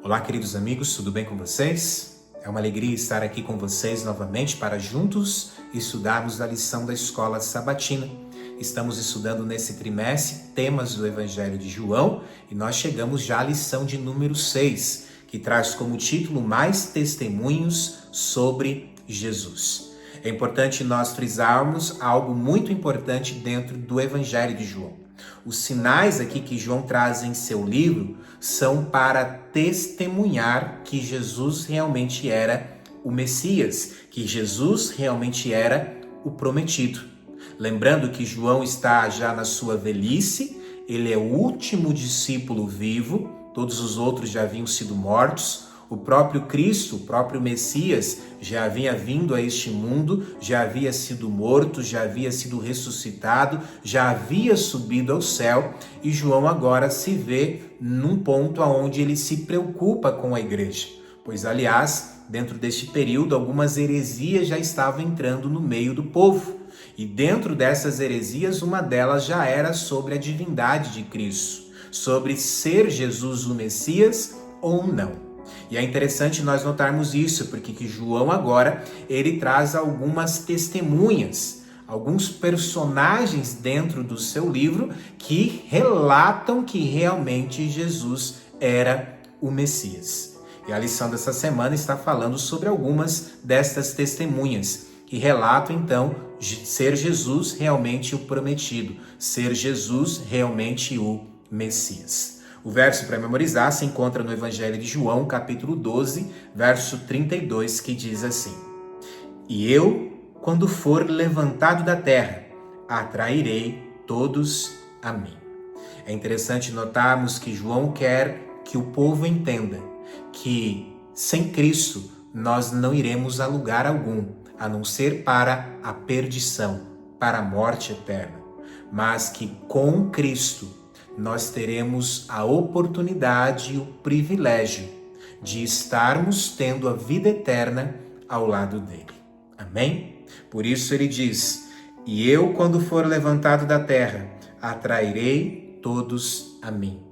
Olá, queridos amigos, tudo bem com vocês? É uma alegria estar aqui com vocês novamente para juntos estudarmos a lição da Escola Sabatina. Estamos estudando nesse trimestre temas do Evangelho de João e nós chegamos já à lição de número 6, que traz como título Mais Testemunhos sobre Jesus. É importante nós frisarmos algo muito importante dentro do Evangelho de João. Os sinais aqui que João traz em seu livro são para testemunhar que Jesus realmente era o Messias, que Jesus realmente era o prometido. Lembrando que João está já na sua velhice, ele é o último discípulo vivo, todos os outros já haviam sido mortos. O próprio Cristo, o próprio Messias, já havia vindo a este mundo, já havia sido morto, já havia sido ressuscitado, já havia subido ao céu, e João agora se vê num ponto onde ele se preocupa com a igreja. Pois, aliás, dentro deste período, algumas heresias já estavam entrando no meio do povo. E dentro dessas heresias, uma delas já era sobre a divindade de Cristo, sobre ser Jesus o Messias ou não. E é interessante nós notarmos isso, porque que João agora, ele traz algumas testemunhas, alguns personagens dentro do seu livro que relatam que realmente Jesus era o Messias. E a lição dessa semana está falando sobre algumas destas testemunhas, que relatam então ser Jesus realmente o prometido, ser Jesus realmente o Messias. O verso para memorizar se encontra no Evangelho de João, capítulo 12, verso 32, que diz assim: E eu, quando for levantado da terra, atrairei todos a mim. É interessante notarmos que João quer que o povo entenda que sem Cristo nós não iremos a lugar algum, a não ser para a perdição, para a morte eterna, mas que com Cristo nós teremos a oportunidade e o privilégio de estarmos tendo a vida eterna ao lado dele. Amém? Por isso ele diz: E eu, quando for levantado da terra, atrairei todos a mim.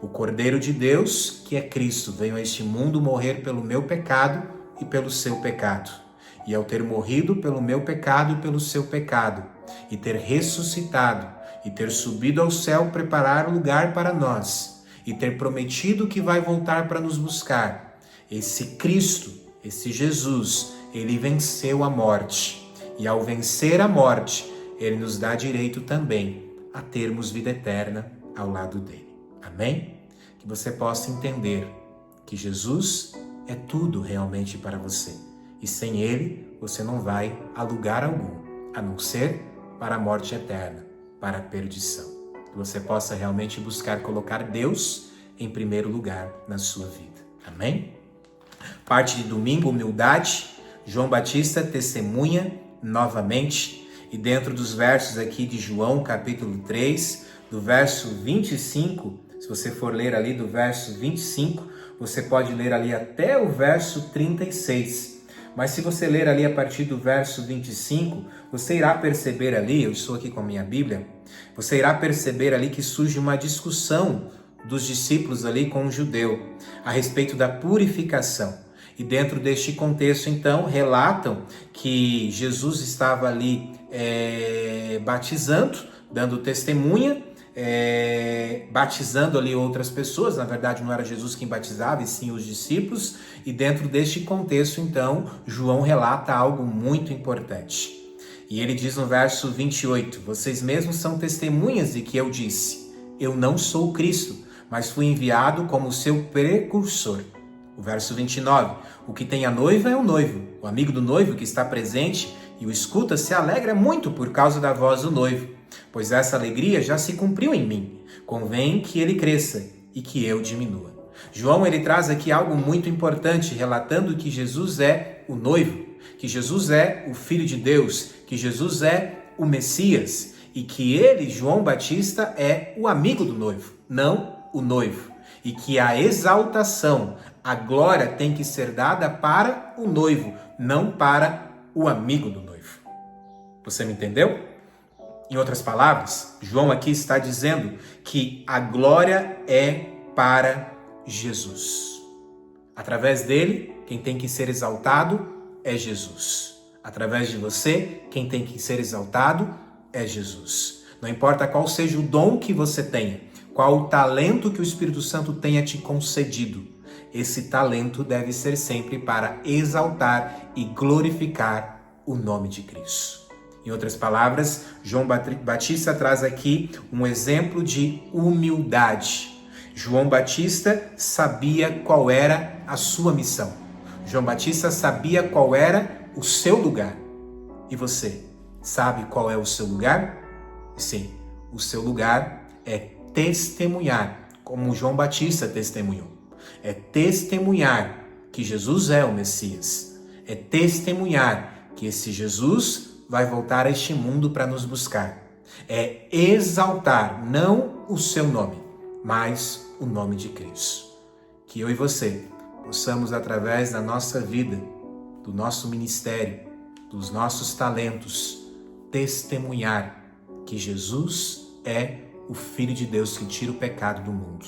O Cordeiro de Deus, que é Cristo, veio a este mundo morrer pelo meu pecado e pelo seu pecado. E ao ter morrido pelo meu pecado e pelo seu pecado, e ter ressuscitado, e ter subido ao céu preparar lugar para nós, e ter prometido que vai voltar para nos buscar, esse Cristo, esse Jesus, ele venceu a morte. E ao vencer a morte, ele nos dá direito também a termos vida eterna ao lado dele. Amém? Que você possa entender que Jesus é tudo realmente para você. E sem ele, você não vai a lugar algum, a não ser para a morte eterna, para a perdição. Que você possa realmente buscar colocar Deus em primeiro lugar na sua vida. Amém? Parte de domingo, humildade. João Batista testemunha novamente. E dentro dos versos aqui de João, capítulo 3, do verso 25, se você for ler ali do verso 25, você pode ler ali até o verso 36. Mas se você ler ali a partir do verso 25, você irá perceber ali, eu estou aqui com a minha Bíblia, você irá perceber ali que surge uma discussão dos discípulos ali com o judeu a respeito da purificação. E dentro deste contexto, então, relatam que Jesus estava ali batizando, dando testemunha, batizando ali outras pessoas. Na verdade, não era Jesus quem batizava, e sim os discípulos. E dentro deste contexto, então, João relata algo muito importante. E ele diz no verso 28, vocês mesmos são testemunhas de que eu disse, eu não sou o Cristo, mas fui enviado como seu precursor. O verso 29, o que tem a noiva é o noivo. O amigo do noivo que está presente e o escuta se alegra muito por causa da voz do noivo, pois essa alegria já se cumpriu em mim. Convém que ele cresça e que eu diminua. João, ele traz aqui algo muito importante, relatando que Jesus é o noivo, que Jesus é o Filho de Deus, que Jesus é o Messias e que ele, João Batista, é o amigo do noivo, não o noivo. E que a exaltação, a glória tem que ser dada para o noivo, não para o amigo do noivo. Você me entendeu? Em outras palavras, João aqui está dizendo que a glória é para Jesus. Através dele, quem tem que ser exaltado é Jesus. Através de você, quem tem que ser exaltado é Jesus. Não importa qual seja o dom que você tenha, qual o talento que o Espírito Santo tenha te concedido, esse talento deve ser sempre para exaltar e glorificar o nome de Cristo. Em outras palavras, João Batista traz aqui um exemplo de humildade. João Batista sabia qual era a sua missão. João Batista sabia qual era o seu lugar. E você, sabe qual é o seu lugar? Sim, o seu lugar é testemunhar, como João Batista testemunhou. É testemunhar que Jesus é o Messias. É testemunhar que esse Jesus vai voltar a este mundo para nos buscar. É exaltar não o seu nome, mas o nome de Cristo. Que eu e você possamos, através da nossa vida, do nosso ministério, dos nossos talentos, testemunhar que Jesus é o Filho de Deus que tira o pecado do mundo.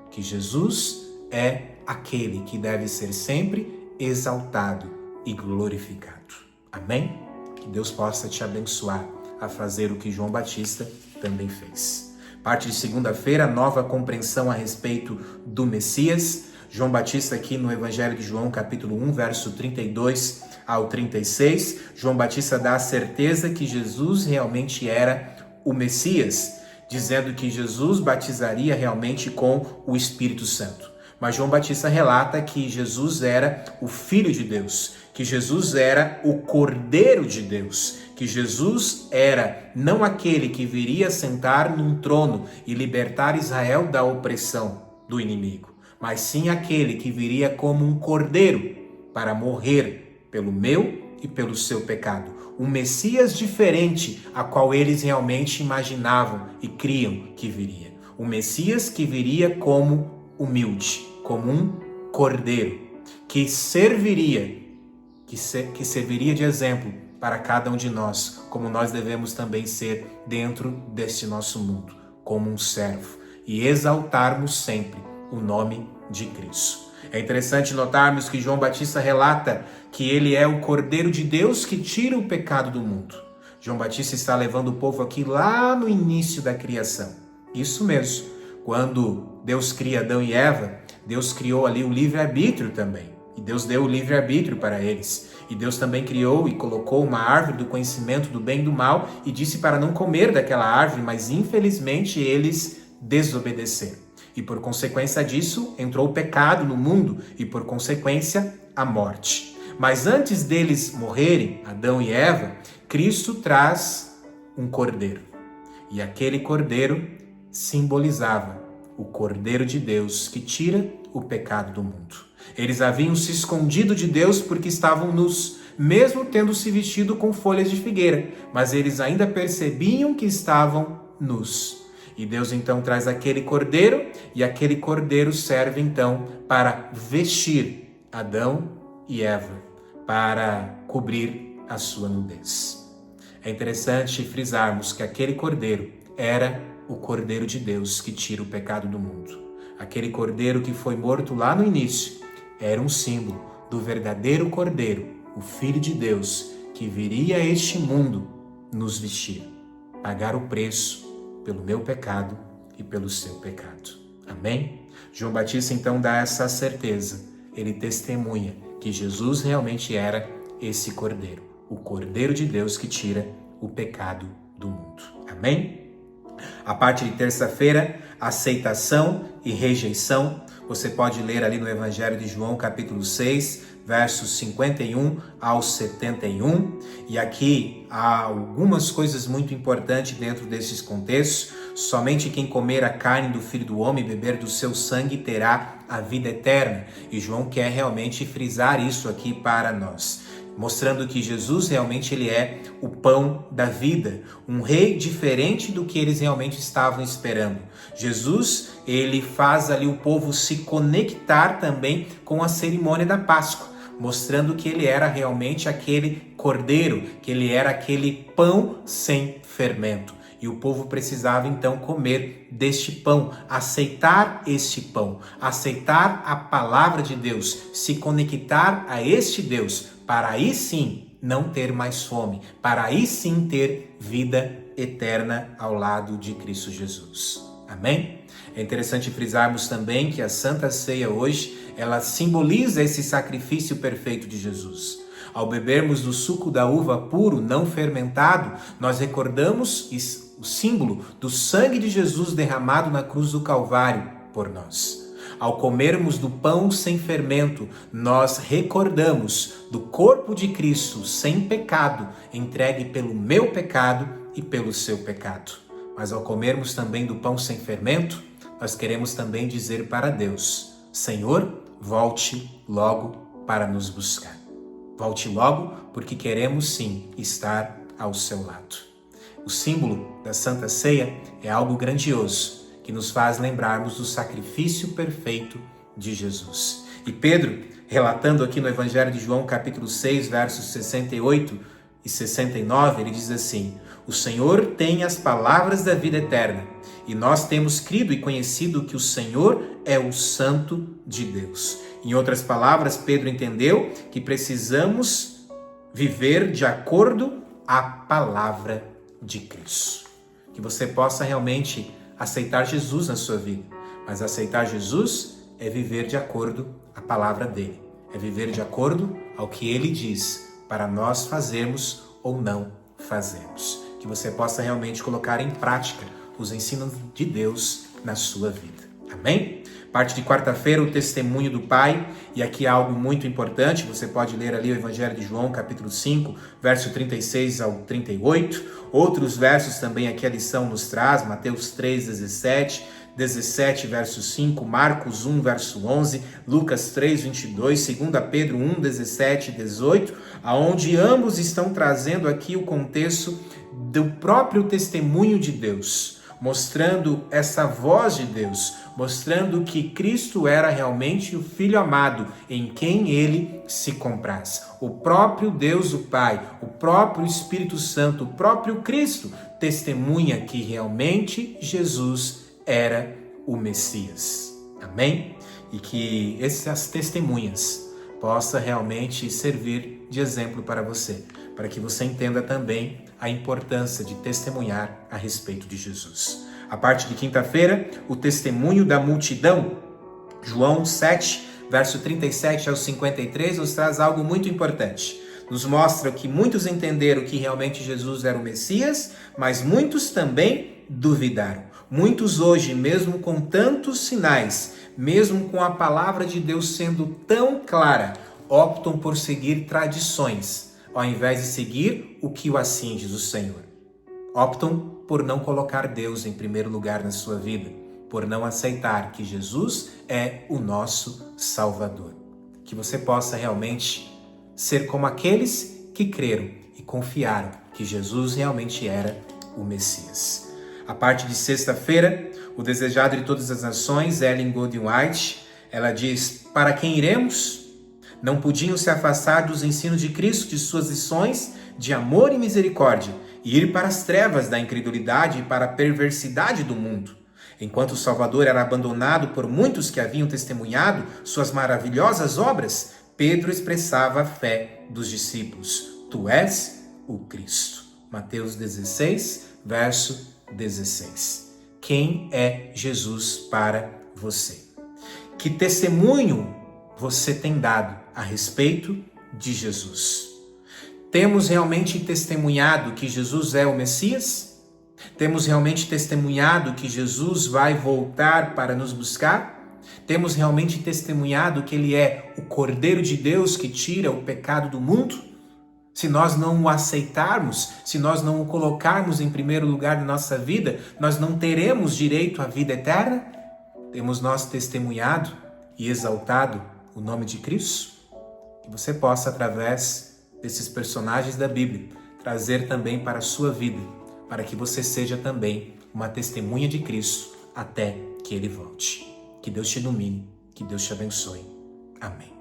Que Jesus é aquele que deve ser sempre exaltado e glorificado. Amém? Que Deus possa te abençoar a fazer o que João Batista também fez. Parte de segunda-feira, nova compreensão a respeito do Messias. João Batista aqui no Evangelho de João, capítulo 1, verso 32 ao 36. João Batista dá a certeza que Jesus realmente era o Messias, dizendo que Jesus batizaria realmente com o Espírito Santo. Mas João Batista relata que Jesus era o Filho de Deus, que Jesus era o Cordeiro de Deus, que Jesus era não aquele que viria sentar num trono e libertar Israel da opressão do inimigo, mas sim aquele que viria como um cordeiro para morrer pelo meu e pelo seu pecado. Um Messias diferente a qual eles realmente imaginavam e criam que viria. Um Messias que viria como humilde, como um cordeiro, que serviria de exemplo para cada um de nós, como nós devemos também ser dentro deste nosso mundo, como um servo, e exaltarmos sempre o nome de Cristo. É interessante notarmos que João Batista relata que ele é o Cordeiro de Deus que tira o pecado do mundo. João Batista está levando o povo aqui lá no início da criação. Isso mesmo, quando Deus cria Adão e Eva, Deus criou ali o livre-arbítrio também. E Deus deu o livre-arbítrio para eles. E Deus também criou e colocou uma árvore do conhecimento do bem e do mal e disse para não comer daquela árvore, mas infelizmente eles desobedeceram. E por consequência disso, entrou o pecado no mundo e por consequência, a morte. Mas antes deles morrerem, Adão e Eva, Cristo traz um cordeiro. E aquele cordeiro simbolizava o Cordeiro de Deus que tira o pecado do mundo. Eles haviam se escondido de Deus porque estavam nus, mesmo tendo se vestido com folhas de figueira, mas eles ainda percebiam que estavam nus. E Deus então traz aquele cordeiro, e aquele cordeiro serve então para vestir Adão e Eva, para cobrir a sua nudez. É interessante frisarmos que aquele cordeiro era o Cordeiro de Deus que tira o pecado do mundo. Aquele cordeiro que foi morto lá no início era um símbolo do verdadeiro Cordeiro, o Filho de Deus, que viria a este mundo nos vestir, pagar o preço pelo meu pecado e pelo seu pecado. Amém? João Batista então dá essa certeza. Ele testemunha que Jesus realmente era esse Cordeiro, o Cordeiro de Deus que tira o pecado do mundo. Amém? A parte de terça-feira, aceitação e rejeição. Você pode ler ali no Evangelho de João, capítulo 6, versos 51 ao 71. E aqui há algumas coisas muito importantes dentro desses contextos. Somente quem comer a carne do Filho do Homem e beber do seu sangue terá a vida eterna. E João quer realmente frisar isso aqui para nós, mostrando que Jesus realmente ele é o pão da vida, um rei diferente do que eles realmente estavam esperando. Jesus, ele faz ali o povo se conectar também com a cerimônia da Páscoa, mostrando que ele era realmente aquele cordeiro, que ele era aquele pão sem fermento. E o povo precisava então comer deste pão, aceitar este pão, aceitar a palavra de Deus, se conectar a este Deus, para aí sim não ter mais fome, para aí sim ter vida eterna ao lado de Cristo Jesus. Amém? É interessante frisarmos também que a Santa Ceia hoje, ela simboliza esse sacrifício perfeito de Jesus. Ao bebermos do suco da uva puro, não fermentado, nós recordamos o símbolo do sangue de Jesus derramado na cruz do Calvário por nós. Ao comermos do pão sem fermento, nós recordamos do corpo de Cristo sem pecado, entregue pelo meu pecado e pelo seu pecado. Mas ao comermos também do pão sem fermento, nós queremos também dizer para Deus: Senhor, volte logo para nos buscar. Volte logo, porque queremos sim estar ao seu lado. O símbolo da Santa Ceia é algo grandioso, que nos faz lembrarmos do sacrifício perfeito de Jesus. E Pedro, relatando aqui no Evangelho de João, capítulo 6, versos 68 e 69, ele diz assim: o Senhor tem as palavras da vida eterna, e nós temos crido e conhecido que o Senhor é o Santo de Deus. Em outras palavras, Pedro entendeu que precisamos viver de acordo à palavra de Cristo. Que você possa realmente aceitar Jesus na sua vida. Mas aceitar Jesus é viver de acordo à palavra dele. É viver de acordo ao que ele diz para nós fazermos ou não fazermos. Que você possa realmente colocar em prática os ensinos de Deus na sua vida. Amém? Parte de quarta-feira, o testemunho do Pai, e aqui há algo muito importante, você pode ler ali o Evangelho de João, capítulo 5, verso 36 ao 38, outros versos também aqui a lição nos traz, Mateus 3, 17, verso 5, Marcos 1, verso 11, Lucas 3, 22, 2 Pedro 1, 17 e 18, aonde ambos estão trazendo aqui o contexto do próprio testemunho de Deus, mostrando essa voz de Deus, mostrando que Cristo era realmente o Filho amado, em quem ele se compraz. O próprio Deus, o Pai, o próprio Espírito Santo, o próprio Cristo, testemunha que realmente Jesus era o Messias. Amém? E que essas testemunhas possam realmente servir de exemplo para você, para que você entenda também a importância de testemunhar a respeito de Jesus. A parte de quinta-feira, o testemunho da multidão. João 7, verso 37 ao 53, nos traz algo muito importante. Nos mostra que muitos entenderam que realmente Jesus era o Messias, mas muitos também duvidaram. Muitos hoje, mesmo com tantos sinais, mesmo com a palavra de Deus sendo tão clara, optam por seguir tradições, ao invés de seguir o que o assim diz o Senhor. Optam por não colocar Deus em primeiro lugar na sua vida, por não aceitar que Jesus é o nosso Salvador. Que você possa realmente ser como aqueles que creram e confiaram que Jesus realmente era o Messias. A parte de sexta-feira, o desejado de todas as nações, Ellen Golding White, ela diz: para quem iremos? Não podiam se afastar dos ensinos de Cristo, de suas lições de amor e misericórdia, e ir para as trevas da incredulidade e para a perversidade do mundo. Enquanto o Salvador era abandonado por muitos que haviam testemunhado suas maravilhosas obras, Pedro expressava a fé dos discípulos: tu és o Cristo. Mateus 16, verso 16. Quem é Jesus para você? Que testemunho você tem dado a respeito de Jesus? Temos realmente testemunhado que Jesus é o Messias? Temos realmente testemunhado que Jesus vai voltar para nos buscar? Temos realmente testemunhado que Ele é o Cordeiro de Deus que tira o pecado do mundo? Se nós não o aceitarmos, se nós não o colocarmos em primeiro lugar na nossa vida, nós não teremos direito à vida eterna? Temos nós testemunhado e exaltado o nome de Cristo? Que você possa, através desses personagens da Bíblia, trazer também para a sua vida, para que você seja também uma testemunha de Cristo até que Ele volte. Que Deus te ilumine, que Deus te abençoe. Amém.